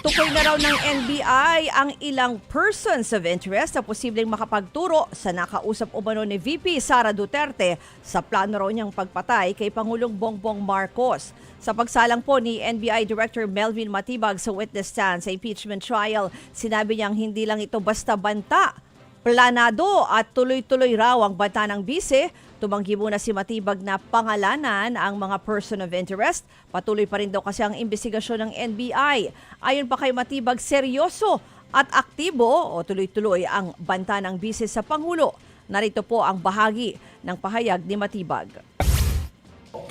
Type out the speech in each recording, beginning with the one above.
Tinutukoy na raw ng NBI ang ilang persons of interest na posibleng makapagturo sa nakausap umano ni VP Sara Duterte sa plano raw niyang pagpatay kay Pangulong Bongbong Marcos. Sa pagsalang po ni NBI Director Melvin Matibag sa witness stand sa impeachment trial, sinabi niyang hindi lang ito basta banta. Planado at tuloy-tuloy raw ang banta ng bise. Tumanggi muna si Matibag na pangalanan ang mga person of interest. Patuloy pa rin daw kasi ang investigasyon ng NBI. Ayon pa kay Matibag, seryoso at aktibo o tuloy-tuloy ang banta ng bise sa Pangulo. Narito po ang bahagi ng pahayag ni Matibag.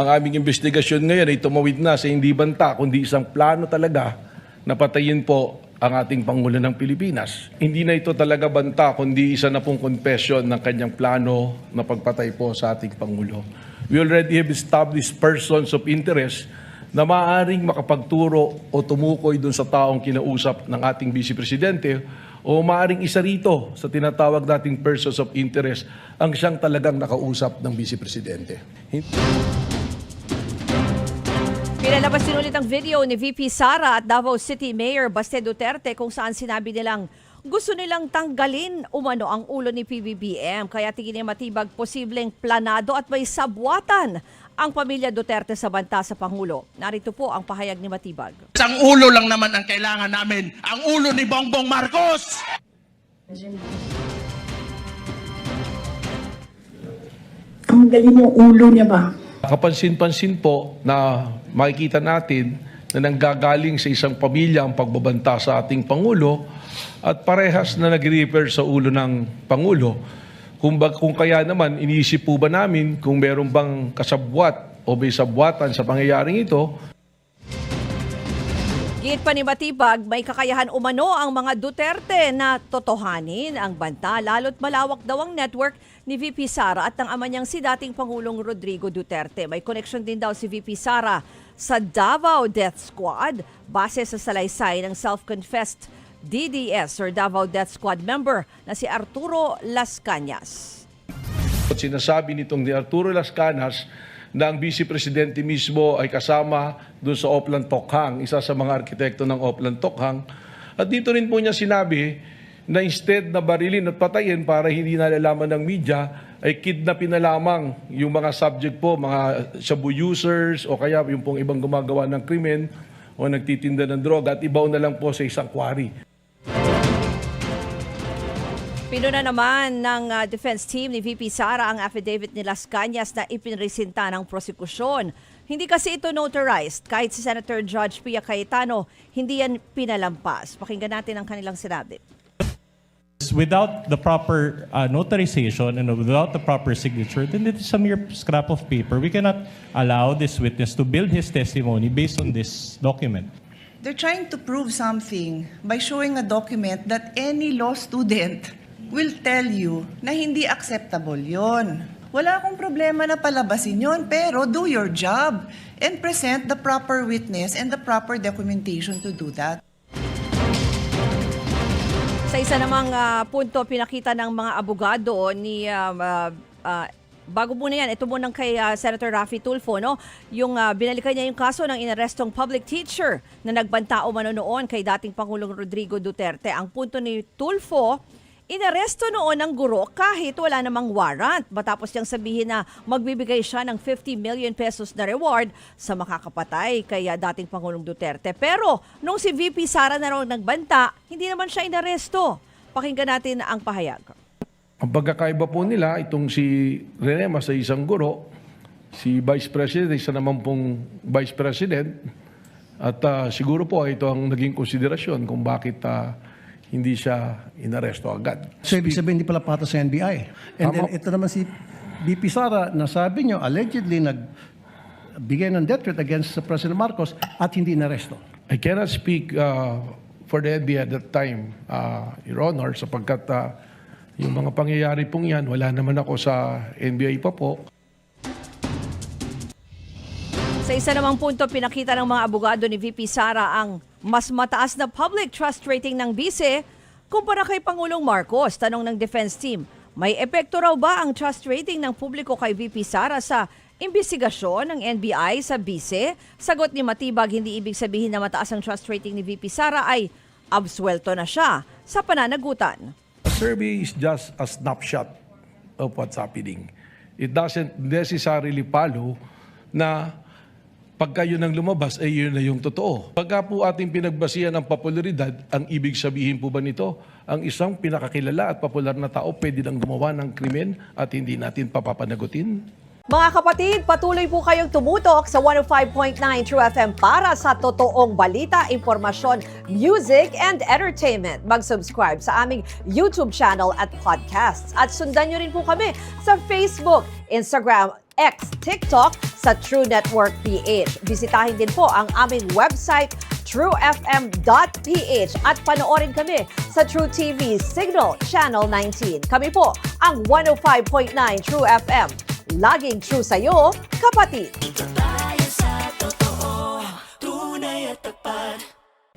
Ang aming investigasyon ngayon ay tumawid na sa hindi banta kundi isang plano talaga na patayin po ang ating Pangulo ng Pilipinas. Hindi na ito talaga banta kundi isa na pong confession ng kanyang plano na pagpatay po sa ating Pangulo. We already have established persons of interest na maaaring makapagturo o tumukoy dun sa taong kinausap ng ating Vice Presidente o maaaring isa rito sa tinatawag nating persons of interest ang siyang talagang nakausap ng Vice Presidente. Pinalabas din ulit ang video ni VP Sara at Davao City Mayor Baste Duterte kung saan sinabi nilang gusto nilang tanggalin umano ang ulo ni PBBM. Kaya tingin ni Matibag posibleng planado at may sabwatan ang pamilya Duterte sa banta sa Pangulo. Narito po ang pahayag ni Matibag. Ang ulo lang naman ang kailangan namin, ang ulo ni Bongbong Marcos! Ang galing yung ulo niya ba? Kapansin-pansin po na makikita natin na nanggagaling sa isang pamilya ang pagbabanta sa ating Pangulo at parehas na nag-refer sa ulo ng Pangulo. Kung kaya naman, iniisip po ba namin kung meron bang kasabwat o may sabwatan sa pangyayaring ito? Giit pa ni Matibag, may kakayahan umano ang mga Duterte na totohanin ang banta lalo't malawak daw ang network ni VP Sara at ng ama niyang si dating Pangulong Rodrigo Duterte. May connection din daw si VP Sara sa Davao Death Squad base sa salaysay ng self-confessed DDS or Davao Death Squad member na si Arturo Las Cañas. Sinasabi nitong ni Arturo Las Cañas na ang Vice Presidente mismo ay kasama doon sa Oplan Tokhang, isa sa mga arkitekto ng Oplan Tokhang. At dito rin po niya sinabi na instead na barilin at patayin para hindi nalalaman ng media, ay kidnapin na lamang yung mga subject po, mga shabu users o kaya yung pong ibang gumagawa ng krimen o nagtitinda ng droga at ibaw na lang po sa isang quarry. Pinuna naman ng defense team ni VP Sara ang affidavit ni Las Cañas na ipinresinta ng prosekusyon. Hindi kasi ito notarized. Kahit si Senator Judge Pia Cayetano, hindi yan pinalampas. Pakinggan natin ang kanilang sinabi. Without the proper notarization and without the proper signature, then it is a mere scrap of paper. We cannot allow this witness to build his testimony based on this document. They're trying to prove something by showing a document that any law student will tell you na hindi acceptable yon. Wala akong problema na palabasin yon, pero do your job and present the proper witness and the proper documentation to do that. Sa isa namang punto, pinakita ng mga abogado ni bago muna yan, ito muna kay Senator Raffy Tulfo, no? Yung binalikan niya yung kaso ng inarestong public teacher na nagbanta umano noon kay dating Pangulong Rodrigo Duterte. Ang punto ni Tulfo, inaresto noon ng guro kahit wala namang warrant. Matapos niyang sabihin na magbibigay siya ng 50 million pesos na reward sa makakapatay kay dating Pangulong Duterte. Pero nung si VP Sara na raw nagbanta, hindi naman siya inaresto. Pakinggan natin ang pahayag. Ang pagkakaiba po nila, itong si Renema sa isang guro, si Vice President, isa naman pong Vice President, at siguro po ito ang naging konsiderasyon kung bakit hindi siya inaresto agad. So, ibig sabihin, hindi pala patas sa NBI. And then, ito naman si VP Sara, nasabi nyo, allegedly nagbigay ng death threat against President Marcos at hindi inaresto. I cannot speak for the NBI at that time, Your Honor, sapagkat yung mga pangyayari pong yan, wala naman ako sa NBI pa po. Sa isa namang punto, pinakita ng mga abogado ni VP Sara ang mas mataas na public trust rating ng bise kumpara kay Pangulong Marcos. Tanong ng defense team, may epekto raw ba ang trust rating ng publiko kay VP Sara sa Imbestigasyon ng NBI sa bise, sagot ni Matibag hindi ibig sabihin na mataas ang trust rating ni VP Sara ay absuelto na siya sa pananagutan. A survey is just a snapshot of what's happening. It doesn't necessarily follow na pagka yun ang lumabas, ay yun na yung totoo. Pagka po ating pinagbasihan ng popularidad, ang ibig sabihin po ba nito, ang isang pinakakilala at popular na tao pwede lang gumawa ng krimen at hindi natin papapanagutin? Mga kapatid, patuloy po kayong tumutok sa 105.9 True FM para sa totoong balita, impormasyon, music, and entertainment. Mag-subscribe sa aming YouTube channel at podcasts. At sundan nyo rin po kami sa Facebook, Instagram, X, TikTok sa True Network PH. Bisitahin din po ang aming website, truefm.ph at panoorin kami sa True TV Signal Channel 19. Kami po ang 105.9 True FM. Laging true sa'yo, kapatid.